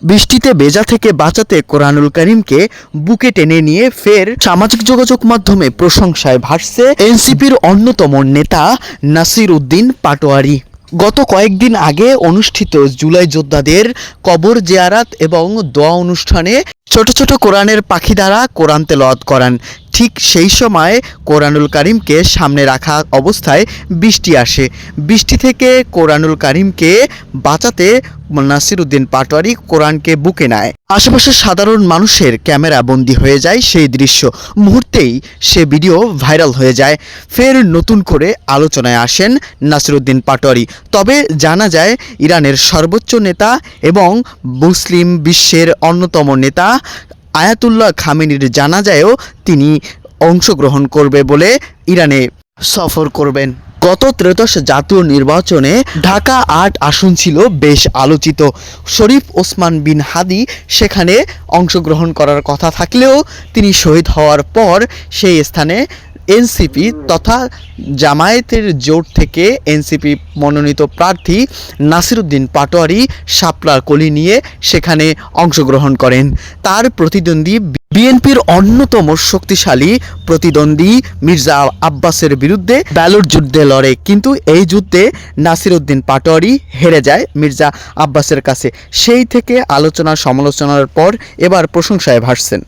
বৃষ্টিতে ভেজা থেকে বাঁচাতে কোরআনুল কারীমকে বুকে টেনে নিয়ে ফের সামাজিক যোগাযোগ মাধ্যমে প্রশংসায় ভাসছে এনসিপির অন্যতম নেতা নাসির উদ্দিন পাটোয়ারি। গত কয়েকদিন আগে অনুষ্ঠিত জুলাই যোদ্ধাদের কবর জিয়ারাত এবং দোয়া অনুষ্ঠানে ছোট ছোট কোরআনের পাখি দ্বারা কোরআন তেলাওয়াত করান। ঠিক সেই সময় কোরআনুল কারীমকে সামনে রাখা অবস্থায় বৃষ্টি আসে। বৃষ্টি থেকে কোরআনুল কারীমকে বাঁচাতে নাসির উদ্দিন পাটোয়ারি কোরআনকে বুকে নেয়। আশেপাশের সাধারণ মানুষের ক্যামেরা বন্দী হয়ে যায় সেই দৃশ্য। মুহূর্তেই সে ভিডিও ভাইরাল হয়ে যায়। ফের নতুন করে আলোচনায় আসেন নাসির উদ্দিন পাটোয়ারি। তবে জানা যায় ইরানের সর্বোচ্চ নেতা এবং মুসলিম বিশ্বের অন্যতম নেতা আয়াতুল্লাহ খামেনির জানাজায়ও তিনি অংশগ্রহণ করবে বলে ইরানে সফর করবেন। গত ত্রয়োদশ জাতীয় নির্বাচনে ঢাকা ৮ আসন ছিল বেশ আলোচিত। শরীফ ওসমান বিন হাদি সেখানে অংশগ্রহণ করার কথা থাকলেও তিনি শহীদ হওয়ার পর সেই স্থানে এনসিপি তথা জামায়াতের জোট থেকে এনসিপি মনোনীত প্রার্থী নাসির উদ্দিন পাটোয়ারি শাপলার কলি নিয়ে সেখানে অংশগ্রহণ করেন। তার প্রতিদ্বন্দ্বী বিএনপির অন্যতম শক্তিশালী প্রতিদ্বন্দ্বী মির্জা আব্বাসের বিরুদ্ধে ব্যালট যুদ্ধে লড়ে, কিন্তু এই যুদ্ধে নাসির উদ্দিন পাটোয়ারি হেরে যায় মির্জা আব্বাসের কাছে। সেই থেকে আলোচনা সমালোচনার পর এবার প্রশংসায় ভাসছেন।